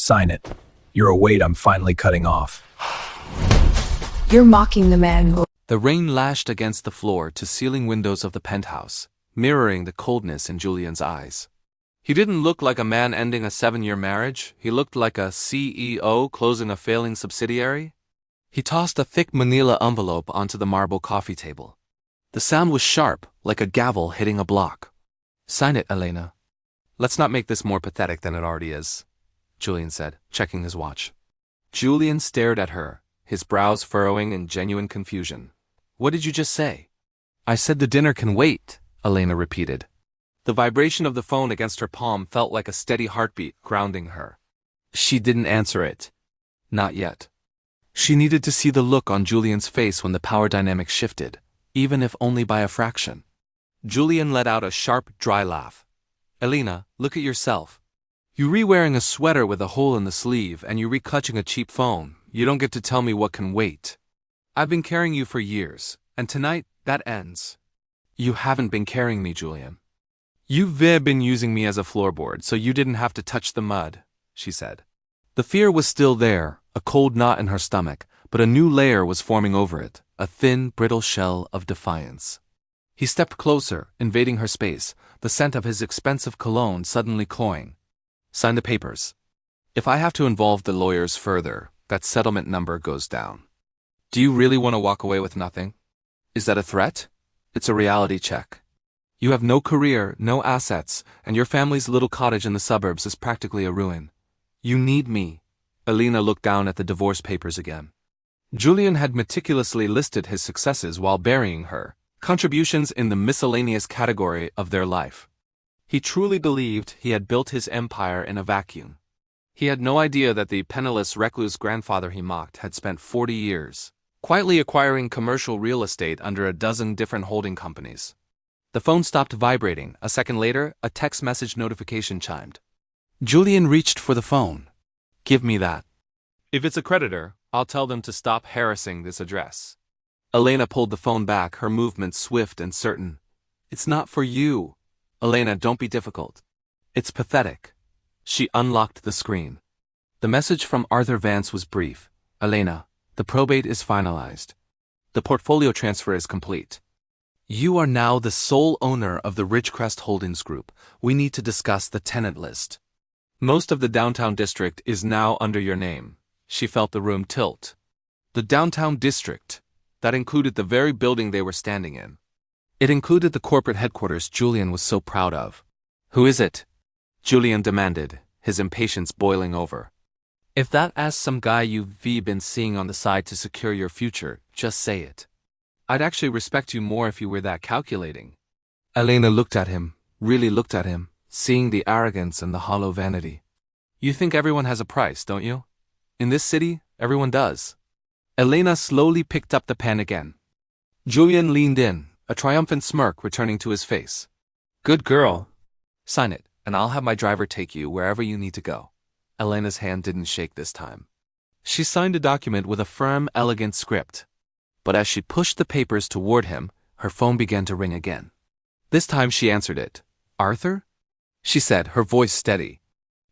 Sign it. You're a weight I'm finally cutting off. You're mocking the man who... The rain lashed against the floor to ceiling windows of the penthouse, mirroring the coldness in Julian's eyes. He didn't look like a man ending a 7-year marriage. He looked like a CEO closing a failing subsidiary. He tossed a thick manila envelope onto the marble coffee table. The sound was sharp, like a gavel hitting a block. Sign it, Elena. Let's not make this more pathetic than it already is, Julian said, checking his watch. Julian stared at her, his brows furrowing in genuine confusion. What did you just say? I said the dinner can wait, Elena repeated. The vibration of the phone against her palm felt like a steady heartbeat, grounding her. She didn't answer it. Not yet. She needed to see the look on Julian's face when the power dynamic shifted, even if only by a fraction. Julian let out a sharp, dry laugh. Elena, look at yourself. You re-wearing a sweater with a hole in the sleeve and you re-clutching a cheap phone. You don't get to tell me what can wait. I've been carrying you for years, and tonight, that ends. You haven't been carrying me, Julian. You've been using me as a floorboard, so you didn't have to touch the mud, she said. The fear was still there, a cold knot in her stomach, but a new layer was forming over it, a thin, brittle shell of defiance. He stepped closer, invading her space, the scent of his expensive cologne suddenly cloying. Sign the papers. If I have to involve the lawyers further, that settlement number goes down. Do you really want to walk away with nothing? Is that a threat? It's a reality check. You have no career, no assets, and your family's little cottage in the suburbs is practically a ruin. You need me. Elena looked down at the divorce papers again. Julian had meticulously listed his successes while burying her, contributions in the miscellaneous category of their life. He truly believed he had built his empire in a vacuum. He had no idea that the penniless recluse grandfather he mocked had spent 40 years, quietly acquiring commercial real estate under a dozen different holding companies. The phone stopped vibrating. A second later, a text message notification chimed. Julian reached for the phone. Give me that. If it's a creditor, I'll tell them to stop harassing this address. Elena pulled the phone back, her movements swift and certain. It's not for you. Elena, don't be difficult. It's pathetic. She unlocked the screen. The message from Arthur Vance was brief. Elena, the probate is finalized. The portfolio transfer is complete. You are now the sole owner of the Ridgecrest Holdings Group. We need to discuss the tenant list. Most of the downtown district is now under your name. She felt the room tilt. The downtown district. That included the very building they were standing in. It included the corporate headquarters Julian was so proud of. Who is it? Julian demanded, his impatience boiling over. If that asks some guy you've been seeing on the side to secure your future, just say it. I'd actually respect you more if you were that calculating. Elena looked at him, really looked at him, seeing the arrogance and the hollow vanity. You think everyone has a price, don't you? In this city, everyone does. Elena slowly picked up the pen again. Julian leaned in, a triumphant smirk returning to his face. Good girl. Sign it, and I'll have my driver take you wherever you need to go. Elena's hand didn't shake this time. She signed a document with a firm, elegant script. But as she pushed the papers toward him, her phone began to ring again. This time she answered it. Arthur? She said, her voice steady.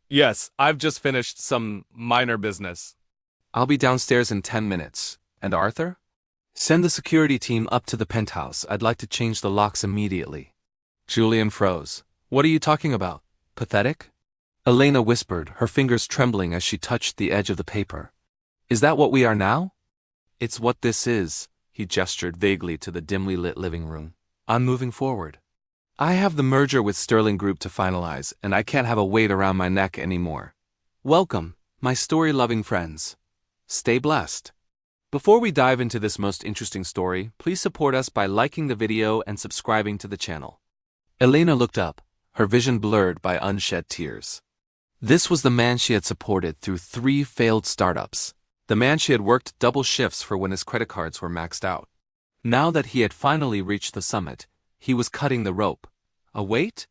Yes, I've just finished some minor business. I'll be downstairs in 10 minutes. And Arthur? Send the security team up to the penthouse. I'd like to change the locks immediately. Julian froze. What are you talking about? Pathetic? Elena whispered, her fingers trembling as she touched the edge of the paper. Is that what we are now? It's what this is, he gestured vaguely to the dimly lit living room. I'm moving forward. I have the merger with Sterling Group to finalize, and I can't have a weight around my neck anymore. Welcome, my story-loving friends. Stay blessed. Before we dive into this most interesting story, please support us by liking the video and subscribing to the channel. Elena looked up, her vision blurred by unshed tears. This was the man she had supported through 3 failed startups. The man she had worked double shifts for when his credit cards were maxed out. Now that he had finally reached the summit, he was cutting the rope. A weight?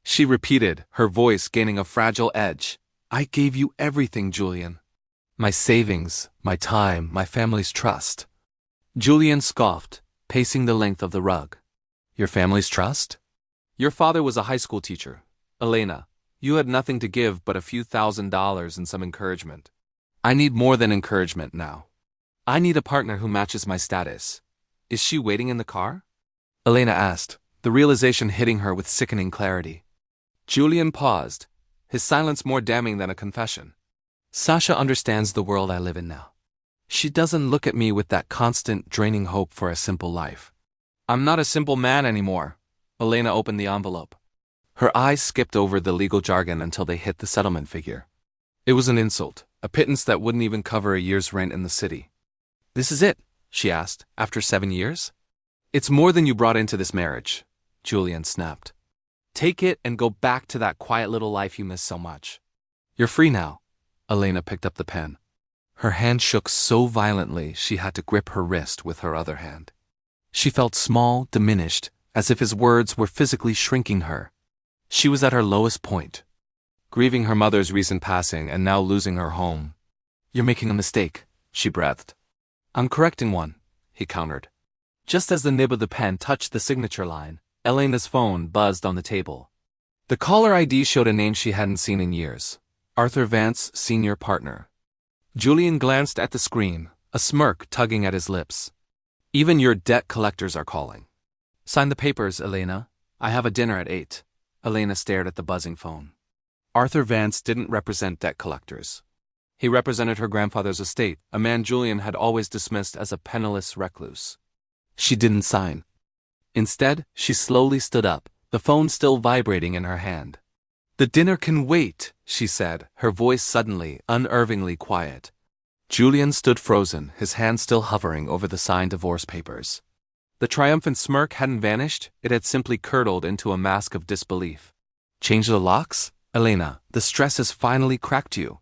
She repeated, her voice gaining a fragile edge. I gave you everything, Julian. My savings, my time, my family's trust. Julian scoffed, pacing the length of the rug. Your family's trust? Your father was a high school teacher. Elena, You had nothing to give but a few $1,000s and some encouragement. I need more than encouragement now. I need a partner who matches my status. Is she waiting in the car? Elena asked, the realization hitting her with sickening clarity. Julian paused, his silence more damning than a confession. Sasha understands the world I live in now. She doesn't look at me with that constant, draining hope for a simple life. I'm not a simple man anymore. Elena opened the envelope. Her eyes skipped over the legal jargon until they hit the settlement figure. It was an insult, a pittance that wouldn't even cover a year's rent in the city. This is it, she asked, after 7 years? It's more than you brought into this marriage, Julian snapped. Take it and go back to that quiet little life you miss so much. You're free now. Elena picked up the pen. Her hand shook so violently she had to grip her wrist with her other hand. She felt small, diminished, as if his words were physically shrinking her. She was at her lowest point, grieving her mother's recent passing and now losing her home. You're making a mistake, she breathed. I'm correcting one, he countered. Just as the nib of the pen touched the signature line, Elena's phone buzzed on the table. The caller ID showed a name she hadn't seen in years. Arthur Vance, senior partner. Julian glanced at the screen, a smirk tugging at his lips. Even your debt collectors are calling. Sign the papers, Elena. I have a dinner at 8. Elena stared at the buzzing phone. Arthur Vance didn't represent debt collectors. He represented her grandfather's estate, a man Julian had always dismissed as a penniless recluse. She didn't sign. Instead, she slowly stood up, the phone still vibrating in her hand. The dinner can wait, she said, her voice suddenly, unnervingly quiet. Julian stood frozen, his hand still hovering over the signed divorce papers. The triumphant smirk hadn't vanished, it had simply curdled into a mask of disbelief. Change the locks? Elena, the stress has finally cracked you.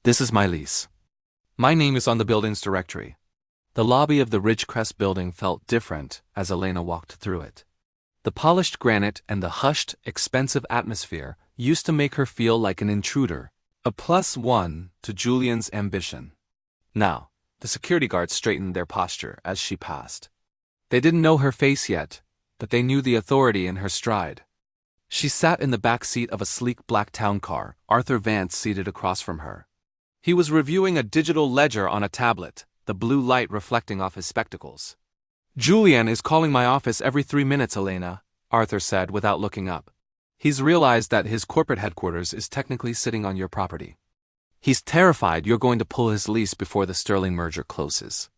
This is my lease. My name is on the building's directory. The lobby of the Ridgecrest building felt different as Elena walked through it. The polished granite and the hushed, expensive atmosphere used to make her feel like an intruder, a +1 to Julian's ambition. Now, the security guards straightened their posture as she passed. They didn't know her face yet, but they knew the authority in her stride. She sat in the back seat of a sleek black town car, Arthur Vance seated across from her. He was reviewing a digital ledger on a tablet, the blue light reflecting off his spectacles. Julian is calling my office every 3 minutes, Elena, Arthur said without looking up. He's realized that his corporate headquarters is technically sitting on your property. He's terrified you're going to pull his lease before the Sterling merger closes.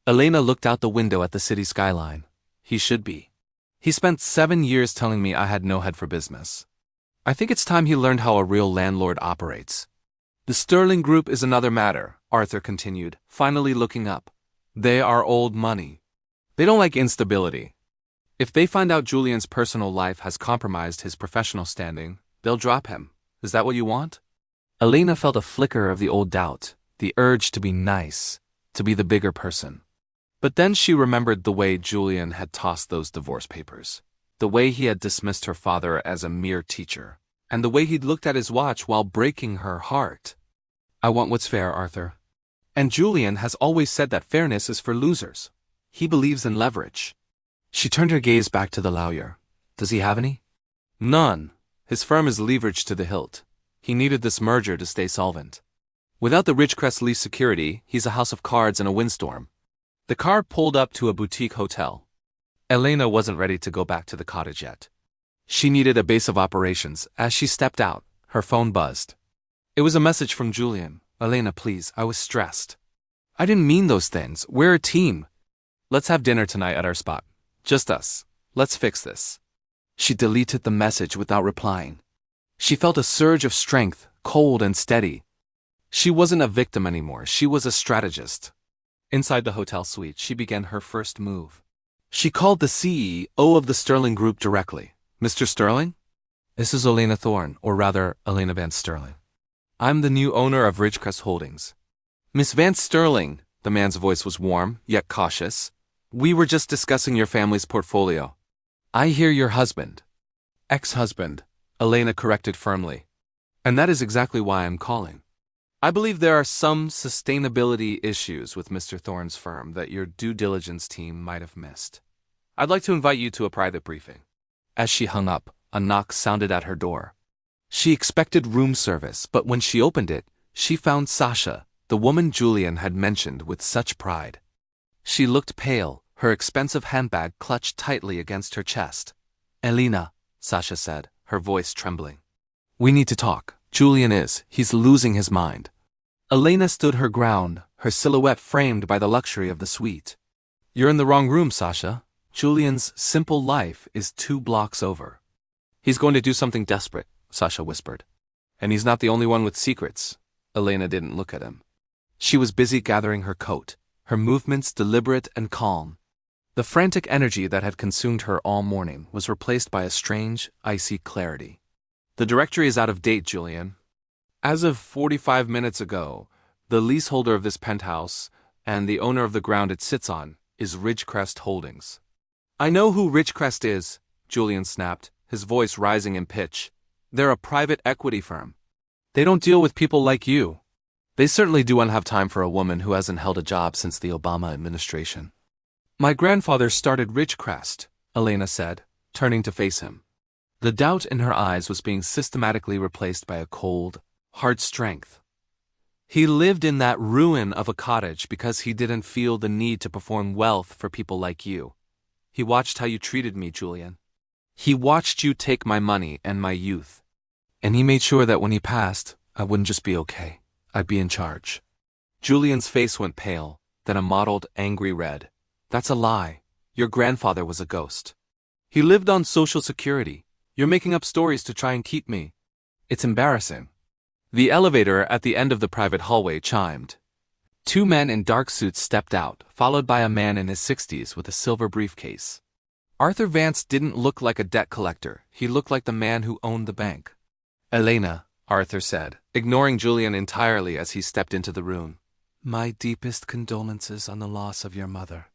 Elena looked out the window at the city skyline. He should be. He spent 7 years telling me I had no head for business. I think it's time he learned how a real landlord operates. The Sterling Group is another matter, Arthur continued, finally looking up. They are old money. They don't like instability. If they find out Julian's personal life has compromised his professional standing, they'll drop him. Is that what you want? Elena felt a flicker of the old doubt, the urge to be nice, to be the bigger person. But then she remembered the way Julian had tossed those divorce papers, the way he had dismissed her father as a mere teacher, and the way he'd looked at his watch while breaking her heart. I want what's fair, Arthur. And Julian has always said that fairness is for losers. He believes in leverage. She turned her gaze back to the lawyer. Does he have any? None. His firm is leveraged to the hilt. He needed this merger to stay solvent. Without the Ridgecrest lease security, he's a house of cards in a windstorm. The car pulled up to a boutique hotel. Elena wasn't ready to go back to the cottage yet. She needed a base of operations. As she stepped out, her phone buzzed. It was a message from Julian. Elena, please, I was stressed. I didn't mean those things. We're a team. Let's have dinner tonight at our spot. Just us. Let's fix this. She deleted the message without replying. She felt a surge of strength, cold and steady. She wasn't a victim anymore. She was a strategist. Inside the hotel suite, she began her first move. She called the CEO of the Sterling Group directly. Mr. Sterling? This is Elena Thorne, or rather, Elena Vance Sterling. I'm the new owner of Ridgecrest Holdings. Miss Vance Sterling, the man's voice was warm, yet cautious. We were just discussing your family's portfolio. I hear your husband. Ex-husband, Elena corrected firmly. And that is exactly why I'm calling. I believe there are some sustainability issues with Mr. Thorne's firm that your due diligence team might have missed. I'd like to invite you to a private briefing. As she hung up, a knock sounded at her door. She expected room service, but when she opened it, she found Sasha, the woman Julian had mentioned with such pride. She looked pale, her expensive handbag clutched tightly against her chest. "Elena," Sasha said, her voice trembling. "We need to talk. He's losing his mind." Elena stood her ground, her silhouette framed by the luxury of the suite. "You're in the wrong room, Sasha. Julian's simple life is 2 blocks over." "He's going to do something desperate," Sasha whispered. "And he's not the only one with secrets." Elena didn't look at him. She was busy gathering her coat, her movements deliberate and calm. The frantic energy that had consumed her all morning was replaced by a strange, icy clarity. "The directory is out of date, Julian. As of 45 minutes ago, the leaseholder of this penthouse and the owner of the ground it sits on is Ridgecrest Holdings." "I know who Ridgecrest is," Julian snapped, his voice rising in pitch. "They're a private equity firm. They don't deal with people like you." "They certainly do not have time for a woman who hasn't held a job since the Obama administration." "My grandfather started Ridgecrest," Elena said, turning to face him. The doubt in her eyes was being systematically replaced by a cold, hard strength. "He lived in that ruin of a cottage because he didn't feel the need to perform wealth for people like you. He watched how you treated me, Julian. He watched you take my money and my youth. And he made sure that when he passed, I wouldn't just be okay. I'd be in charge." Julian's face went pale, then a mottled, angry red. "That's a lie. Your grandfather was a ghost. He lived on Social Security. You're making up stories to try and keep me. It's embarrassing." The elevator at the end of the private hallway chimed. 2 men in dark suits stepped out, followed by a man in his 60s with a silver briefcase. Arthur Vance didn't look like a debt collector, he looked like the man who owned the bank. "Elena," Arthur said, ignoring Julian entirely as he stepped into the room. "My deepest condolences on the loss of your mother.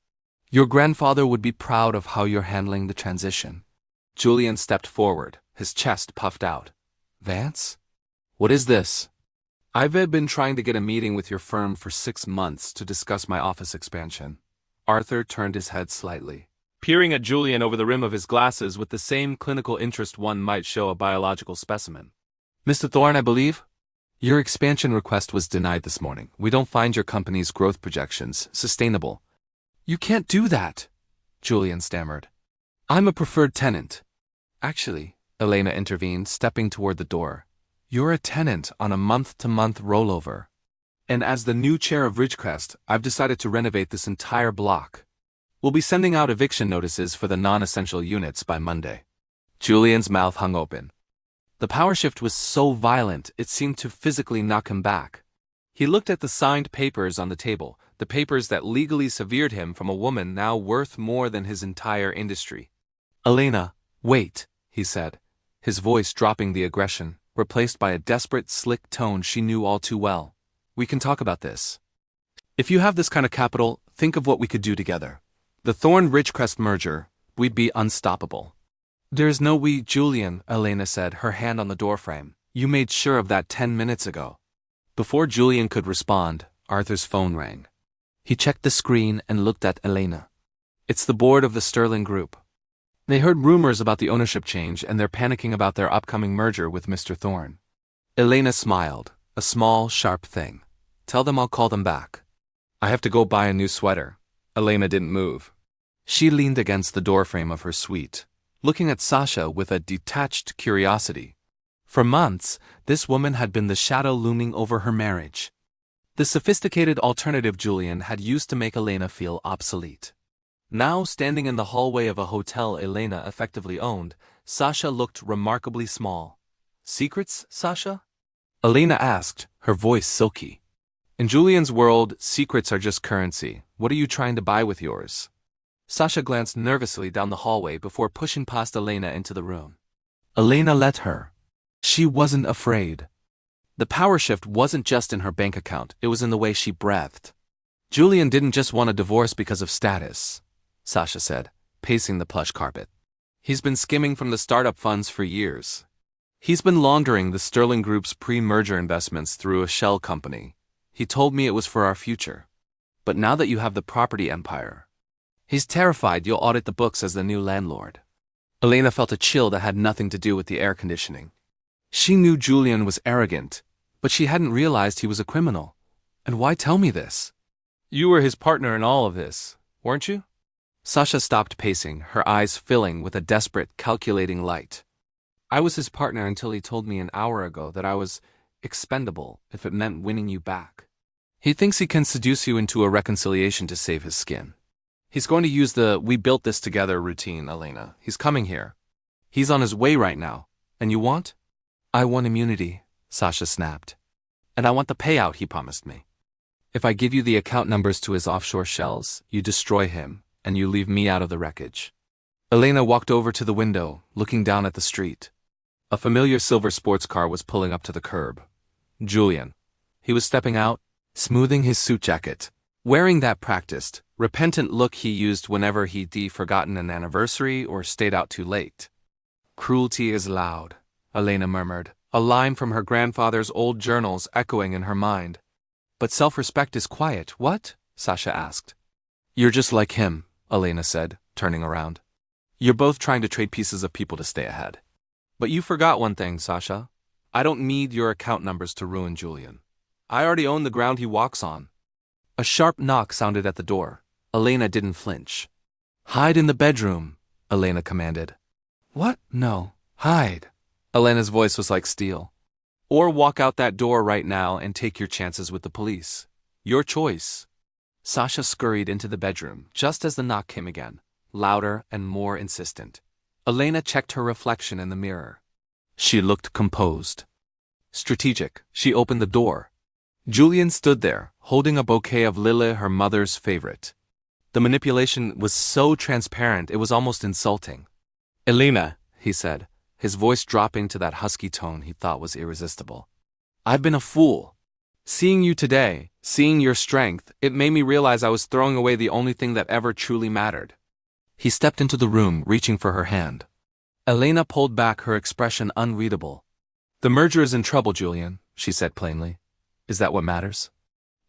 Your grandfather would be proud of how you're handling the transition." Julian stepped forward, his chest puffed out. "Vance? What is this?" "I've been trying to get a meeting with your firm for 6 months to discuss my office expansion." Arthur turned his head slightly, peering at Julian over the rim of his glasses with the same clinical interest one might show a biological specimen. "Mr. Thorne, I believe? Your expansion request was denied this morning. We don't find your company's growth projections sustainable." "You can't do that," Julian stammered. "I'm a preferred tenant." "Actually," Elena intervened, stepping toward the door, "you're a tenant on a month-to-month rollover. And as the new chair of Ridgecrest, I've decided to renovate this entire block. We'll be sending out eviction notices for the non-essential units by Monday." Julian's mouth hung open. The power shift was so violent it seemed to physically knock him back. He looked at the signed papers on the table, the papers that legally severed him from a woman now worth more than his entire industry. "Elena, wait," he said, his voice dropping the aggression, replaced by a desperate, slick tone she knew all too well. "We can talk about this. If you have this kind of capital, think of what we could do together. The Thorne-Ridgecrest merger, we'd be unstoppable." "There's no we, Julian," Elena said, her hand on the doorframe. "You made sure of that 10 minutes ago." Before Julian could respond, Arthur's phone rang. He checked the screen and looked at Elena. "It's the board of the Sterling Group. They heard rumors about the ownership change and they're panicking about their upcoming merger with Mr. Thorne." Elena smiled, a small, sharp thing. "Tell them I'll call them back." "I have to go buy a new sweater." Elena didn't move. She leaned against the doorframe of her suite, looking at Sasha with a detached curiosity. For months, this woman had been the shadow looming over her marriage. The sophisticated alternative Julian had used to make Elena feel obsolete. Now, standing in the hallway of a hotel Elena effectively owned, Sasha looked remarkably small. "Secrets, Sasha?" Elena asked, her voice silky. "In Julian's world, secrets are just currency. What are you trying to buy with yours?" Sasha glanced nervously down the hallway before pushing past Elena into the room. Elena let her. She wasn't afraid. The power shift wasn't just in her bank account, it was in the way she breathed. "Julian didn't just want a divorce because of status," Sasha said, pacing the plush carpet. "He's been skimming from the startup funds for years. He's been laundering the Sterling Group's pre-merger investments through a shell company. He told me it was for our future. But now that you have the property empire, he's terrified you'll audit the books as the new landlord." Elena felt a chill that had nothing to do with the air conditioning. She knew Julian was arrogant, but she hadn't realized he was a criminal. And why tell me this? You were his partner in all of this, weren't you? Sasha stopped pacing, her eyes filling with a desperate, calculating light. I was his partner until he told me an hour ago that I was expendable if it meant winning you back. He thinks he can seduce you into a reconciliation to save his skin. He's going to use the "we built this together" routine, Elena. He's coming here. He's on his way right now. And you want? I want immunity, Sasha snapped. And I want the payout he promised me. If I give you the account numbers to his offshore shells, you destroy him, and you leave me out of the wreckage. Elena walked over to the window, looking down at the street. A familiar silver sports car was pulling up to the curb. Julian. He was stepping out, smoothing his suit jacket, wearing that practiced, repentant look he used whenever he'd forgotten an anniversary or stayed out too late. Cruelty is loud, Elena murmured, a line from her grandfather's old journals echoing in her mind. But self-respect is quiet, what? Sasha asked. You're just like him, Elena said, turning around. You're both trying to trade pieces of people to stay ahead. But you forgot one thing, Sasha. I don't need your account numbers to ruin Julian. I already own the ground he walks on. A sharp knock sounded at the door. Elena didn't flinch. Hide in the bedroom, Elena commanded. What? No. Hide. Elena's voice was like steel. Or walk out that door right now and take your chances with the police. Your choice. Sasha scurried into the bedroom just as the knock came again, louder and more insistent. Elena checked her reflection in the mirror. She looked composed. Strategic, she opened the door. Julian stood there, holding a bouquet of Lille, her mother's favorite. The manipulation was so transparent it was almost insulting. Elena, he said, his voice dropping to that husky tone he thought was irresistible. I've been a fool. Seeing you today, seeing your strength, it made me realize I was throwing away the only thing that ever truly mattered. He stepped into the room, reaching for her hand. Elena pulled back, her expression unreadable. The merger is in trouble, Julian, she said plainly. Is that what matters?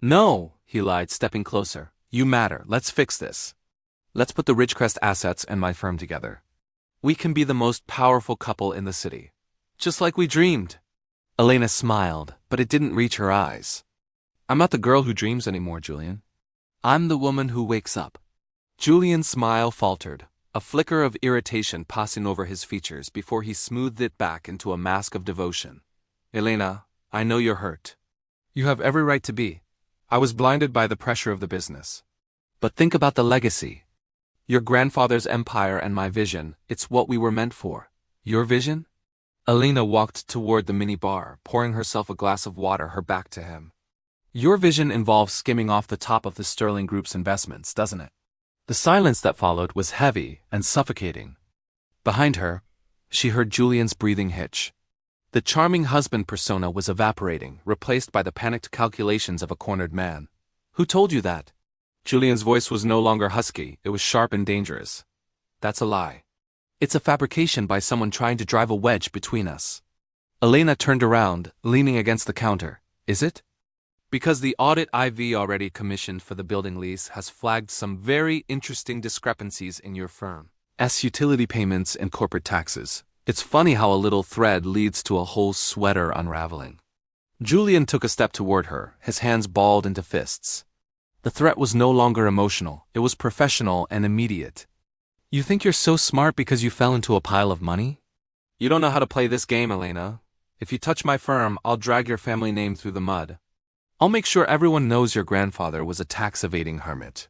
No, he lied, stepping closer. You matter. Let's fix this. Let's put the Ridgecrest assets and my firm together. We can be the most powerful couple in the city. Just like we dreamed. Elena smiled, but it didn't reach her eyes. I'm not the girl who dreams anymore, Julian. I'm the woman who wakes up. Julian's smile faltered, a flicker of irritation passing over his features before he smoothed it back into a mask of devotion. Elena, I know you're hurt. You have every right to be. I was blinded by the pressure of the business. But think about the legacy. Your grandfather's empire and my vision, it's what we were meant for. Your vision? Elena walked toward the minibar, pouring herself a glass of water, her back to him. Your vision involves skimming off the top of the Sterling Group's investments, doesn't it? The silence that followed was heavy and suffocating. Behind her, she heard Julian's breathing hitch. The charming husband persona was evaporating, replaced by the panicked calculations of a cornered man. Who told you that? Julian's voice was no longer husky, it was sharp and dangerous. That's a lie. It's a fabrication by someone trying to drive a wedge between us. Elena turned around, leaning against the counter. Is it? Because the audit I've already commissioned for the building lease has flagged some very interesting discrepancies in your firm's utility payments and corporate taxes. It's funny how a little thread leads to a whole sweater unraveling. Julian took a step toward her, his hands balled into fists. The threat was no longer emotional, it was professional and immediate. You think you're so smart because you fell into a pile of money? You don't know how to play this game, Elena. If you touch my firm, I'll drag your family name through the mud. I'll make sure everyone knows your grandfather was a tax-evading hermit.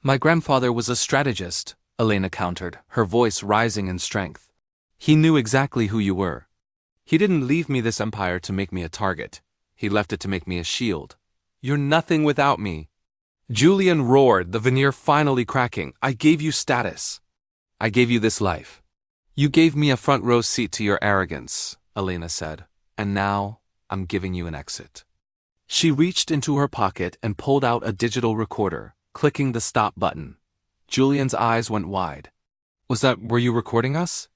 My grandfather was a strategist, Elena countered, her voice rising in strength. He knew exactly who you were. He didn't leave me this empire to make me a target. He left it to make me a shield. You're nothing without me. Julian roared, the veneer finally cracking. I gave you status. I gave you this life. You gave me a front row seat to your arrogance, Elena said, and now I'm giving you an exit. She reached into her pocket and pulled out a digital recorder, clicking the stop button. Julian's eyes went wide. Were you recording us?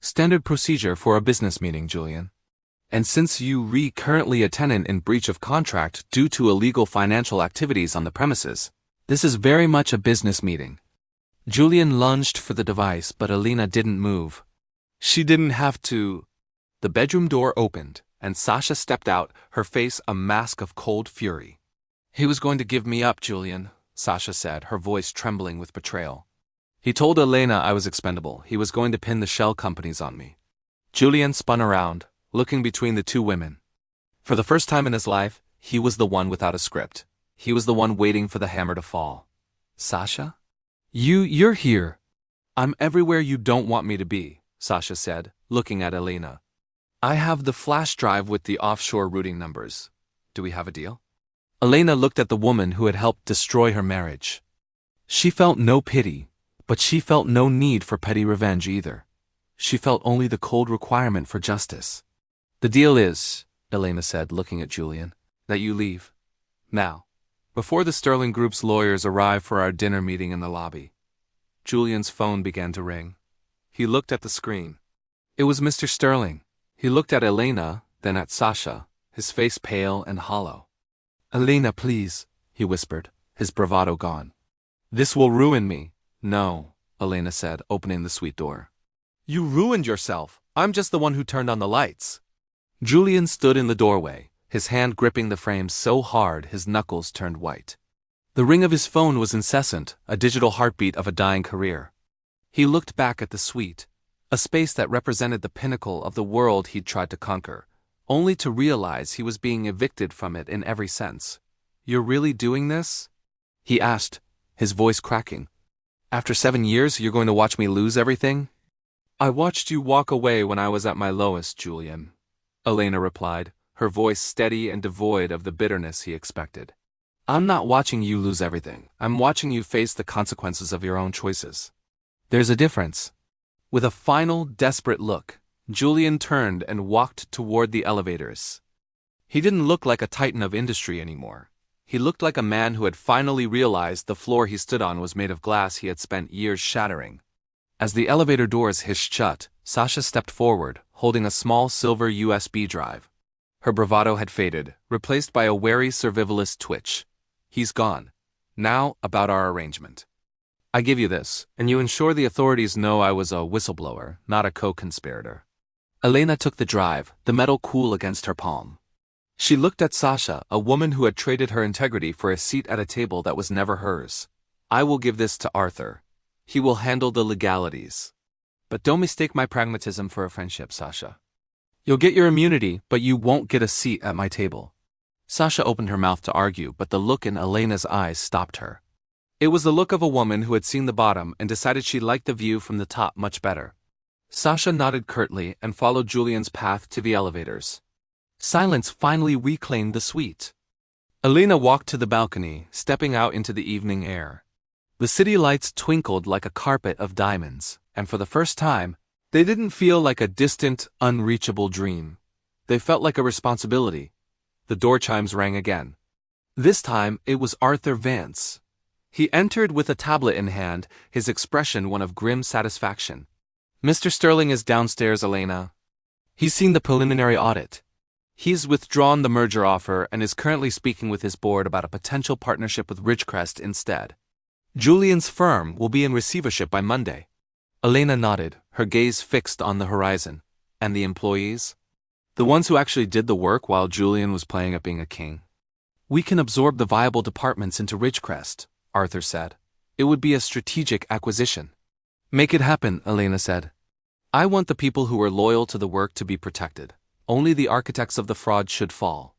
Standard procedure for a business meeting, Julian. And since you currently a tenant in breach of contract due to illegal financial activities on the premises, this is very much a business meeting. Julian lunged for the device, but Elena didn't move. She didn't have to. The bedroom door opened, and Sasha stepped out, her face a mask of cold fury. "He was going to give me up, Julian," Sasha said, her voice trembling with betrayal. "He told Elena I was expendable. He was going to pin the shell companies on me." Julian spun around, looking between the two women. For the first time in his life, he was the one without a script. He was the one waiting for the hammer to fall. "Sasha? You're here." "I'm everywhere you don't want me to be," Sasha said, looking at Elena. "I have the flash drive with the offshore routing numbers. Do we have a deal?" Elena looked at the woman who had helped destroy her marriage. She felt no pity, but she felt no need for petty revenge either. She felt only the cold requirement for justice. "The deal is," Elena said, looking at Julian, "that you leave. Now, before the Sterling Group's lawyers arrive for our dinner meeting in the lobby." Julian's phone began to ring. He looked at the screen. It was Mr. Sterling. He looked at Elena, then at Sasha, his face pale and hollow. "Elena, please," he whispered, his bravado gone. "This will ruin me." "No," Elena said, opening the suite door. "You ruined yourself. I'm just the one who turned on the lights." Julian stood in the doorway, his hand gripping the frame so hard his knuckles turned white. The ring of his phone was incessant, a digital heartbeat of a dying career. He looked back at the suite, a space that represented the pinnacle of the world he'd tried to conquer, only to realize he was being evicted from it in every sense. "You're really doing this?" he asked, his voice cracking. "After 7 years, you're going to watch me lose everything?" "I watched you walk away when I was at my lowest, Julian," Elena replied, her voice steady and devoid of the bitterness he expected. "I'm not watching you lose everything. I'm watching you face the consequences of your own choices. There's a difference." With a final, desperate look, Julian turned and walked toward the elevators. He didn't look like a titan of industry anymore. He looked like a man who had finally realized the floor he stood on was made of glass he had spent years shattering. As the elevator doors hissed shut, Sasha stepped forward, holding a small silver USB drive. Her bravado had faded, replaced by a wary survivalist twitch. "He's gone. Now, about our arrangement. I give you this, and you ensure the authorities know I was a whistleblower, not a co-conspirator." Elena took the drive, the metal cool against her palm. She looked at Sasha, a woman who had traded her integrity for a seat at a table that was never hers. "I will give this to Arthur. He will handle the legalities. But don't mistake my pragmatism for a friendship, Sasha. You'll get your immunity, but you won't get a seat at my table." Sasha opened her mouth to argue, but the look in Elena's eyes stopped her. It was the look of a woman who had seen the bottom and decided she liked the view from the top much better. Sasha nodded curtly and followed Julian's path to the elevators. Silence finally reclaimed the suite. Elena walked to the balcony, stepping out into the evening air. The city lights twinkled like a carpet of diamonds, and for the first time, they didn't feel like a distant, unreachable dream. They felt like a responsibility. The door chimes rang again. This time, it was Arthur Vance. He entered with a tablet in hand, his expression one of grim satisfaction. "Mr. Sterling is downstairs, Elena. He's seen the preliminary audit. He's withdrawn the merger offer and is currently speaking with his board about a potential partnership with Ridgecrest instead. Julian's firm will be in receivership by Monday." Elena nodded, her gaze fixed on the horizon. "And the employees? The ones who actually did the work while Julian was playing at being a king?" "We can absorb the viable departments into Ridgecrest," Arthur said. "It would be a strategic acquisition." "Make it happen," Elena said. "I want the people who are loyal to the work to be protected. Only the architects of the fraud should fall."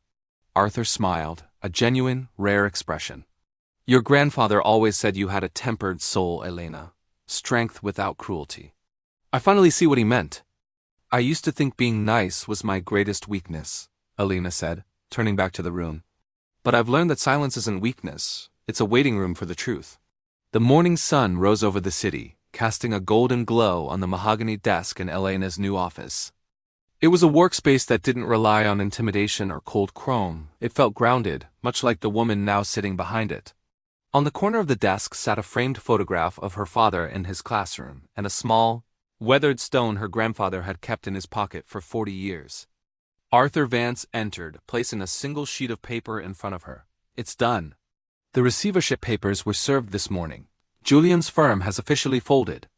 Arthur smiled, a genuine, rare expression. "Your grandfather always said you had a tempered soul, Elena. Strength without cruelty. I finally see what he meant." "I used to think being nice was my greatest weakness," Elena said, turning back to the room. "But I've learned that silence isn't weakness, it's a waiting room for the truth." The morning sun rose over the city, casting a golden glow on the mahogany desk in Elena's new office. It was a workspace that didn't rely on intimidation or cold chrome. It felt grounded, much like the woman now sitting behind it. On the corner of the desk sat a framed photograph of her father in his classroom, and a small, weathered stone her grandfather had kept in his pocket for 40 years. Arthur Vance entered, placing a single sheet of paper in front of her. "It's done. The receivership papers were served this morning. Julian's firm has officially folded.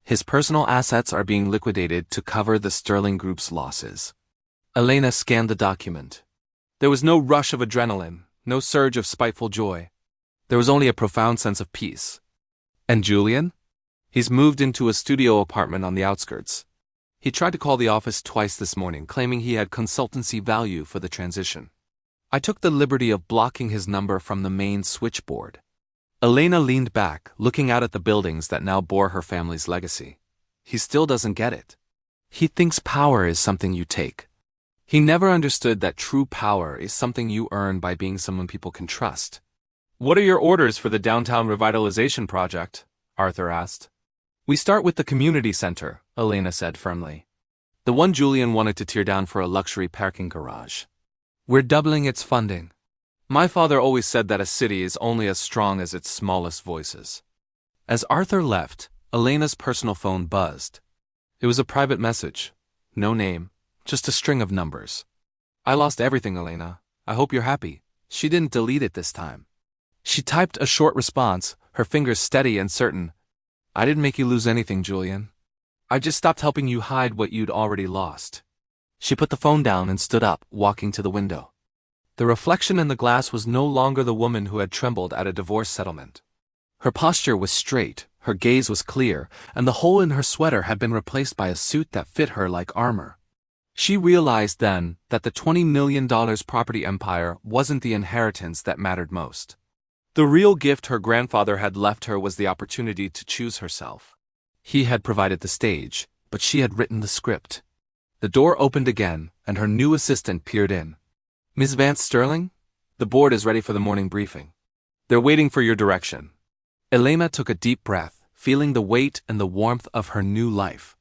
His personal assets are being liquidated to cover the Sterling Group's losses. Elena scanned the document. There was no rush of adrenaline, no surge of spiteful joy. There was only a profound sense of peace. And Julian? He's moved into a studio apartment on the outskirts. He tried to call the office twice this morning, claiming he had consultancy value for the transition. I took the liberty of blocking his number from the main switchboard. Elena leaned back, looking out at the buildings that now bore her family's legacy. He still doesn't get it. He thinks power is something you take. He never understood that true power is something you earn by being someone people can trust. "What are your orders for the downtown revitalization project?" Arthur asked. "We start with the community center," Elena said firmly. "The one Julian wanted to tear down for a luxury parking garage. We're doubling its funding. My father always said that a city is only as strong as its smallest voices." As Arthur left, Elena's personal phone buzzed. It was a private message. No name, just a string of numbers. "I lost everything, Elena. I hope you're happy." She didn't delete it this time. She typed a short response, her fingers steady and certain. "I didn't make you lose anything, Julian. I just stopped helping you hide what you'd already lost." She put the phone down and stood up, walking to the window. The reflection in the glass was no longer the woman who had trembled at a divorce settlement. Her posture was straight, her gaze was clear, and the hole in her sweater had been replaced by a suit that fit her like armor. She realized then that the $20 million property empire wasn't the inheritance that mattered most. The real gift her grandfather had left her was the opportunity to choose herself. He had provided the stage, but she had written the script. The door opened again, and her new assistant peered in. "Ms. Vance Sterling? The board is ready for the morning briefing. They're waiting for your direction." Elena took a deep breath, feeling the weight and the warmth of her new life.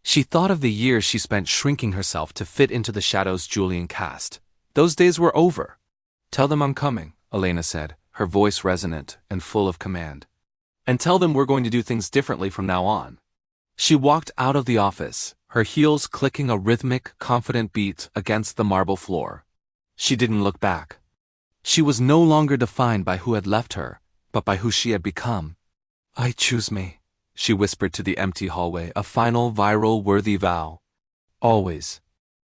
She thought of the years she spent shrinking herself to fit into the shadows Julian cast. Those days were over. "Tell them I'm coming," Elena said, her voice resonant and full of command. "And tell them we're going to do things differently from now on." She walked out of the office, her heels clicking a rhythmic, confident beat against the marble floor. She didn't look back. She was no longer defined by who had left her, but by who she had become. "I choose me," she whispered to the empty hallway, a final viral worthy vow. Always.